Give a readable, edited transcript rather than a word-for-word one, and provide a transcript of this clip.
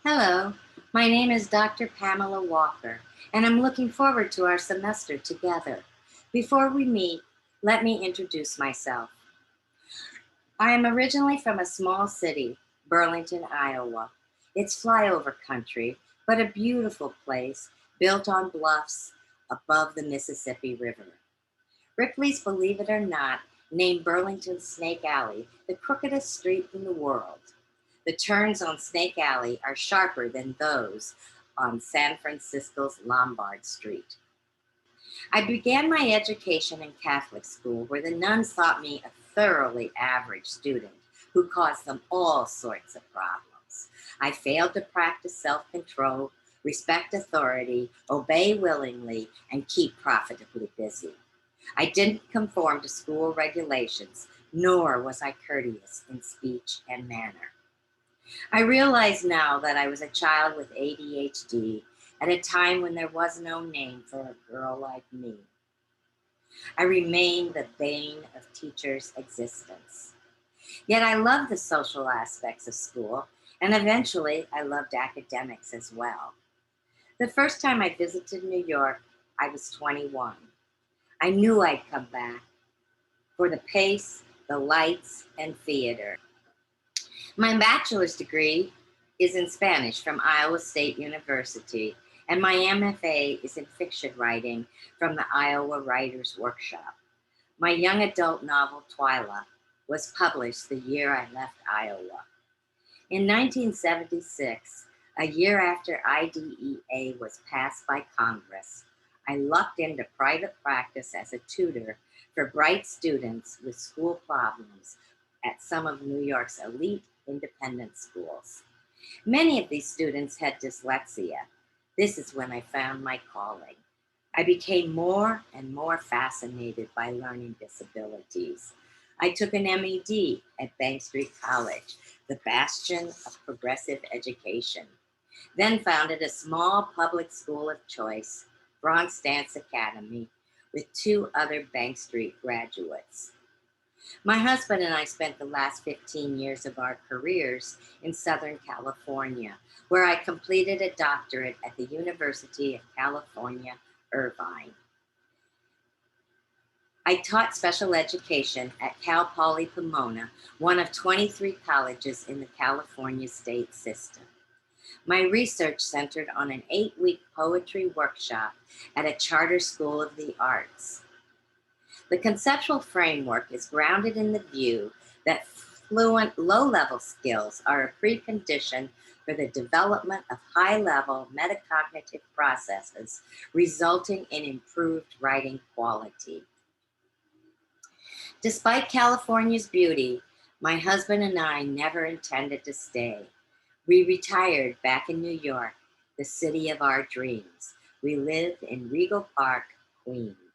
Hello, my name is Dr. Pamela Walker, and I'm looking forward to our semester together. Before we meet, let me introduce myself. I am originally from a small city, Burlington, Iowa. It's flyover country, but a beautiful place built on bluffs above the Mississippi River. Ripley's Believe It or Not named Burlington Snake Alley the crookedest street in the world. The turns on Snake Alley are sharper than those on San Francisco's Lombard Street. I began my education in Catholic school where the nuns thought me a thoroughly average student who caused them all sorts of problems. I failed to practice self control, respect authority, obey willingly, and keep profitably busy. I didn't conform to school regulations, nor was I courteous in speech and manner. I realize now that I was a child with ADHD at a time when there was no name for a girl like me. I remained the bane of teachers' existence. Yet I loved the social aspects of school, and eventually I loved academics as well. The first time I visited New York, I was 21. I knew I'd come back for the pace, the lights, and theater. My bachelor's degree is in Spanish from Iowa State University, and my MFA is in fiction writing from the Iowa Writers Workshop. My young adult novel, Twyla, was published the year I left Iowa. In 1976, a year after IDEA was passed by Congress, I lucked into private practice as a tutor for bright students with school problems at some of New York's elite independent schools. Many of these students had dyslexia. This is when I found my calling. I became more and more fascinated by learning disabilities. I took an MED at Bank Street College, the bastion of progressive education, then founded a small public school of choice, Bronx Dance Academy, with two other Bank Street graduates. My husband and I spent the last 15 years of our careers in Southern California, where I completed a doctorate at the University of California, Irvine. I taught special education at Cal Poly Pomona, one of 23 colleges in the California state system. My research centered on an 8-week poetry workshop at a charter school of the arts. The conceptual framework is grounded in the view that fluent low-level skills are a precondition for the development of high-level metacognitive processes, resulting in improved writing quality. Despite California's beauty, my husband and I never intended to stay. We retired back in New York, the city of our dreams. We live in Regal Park, Queens.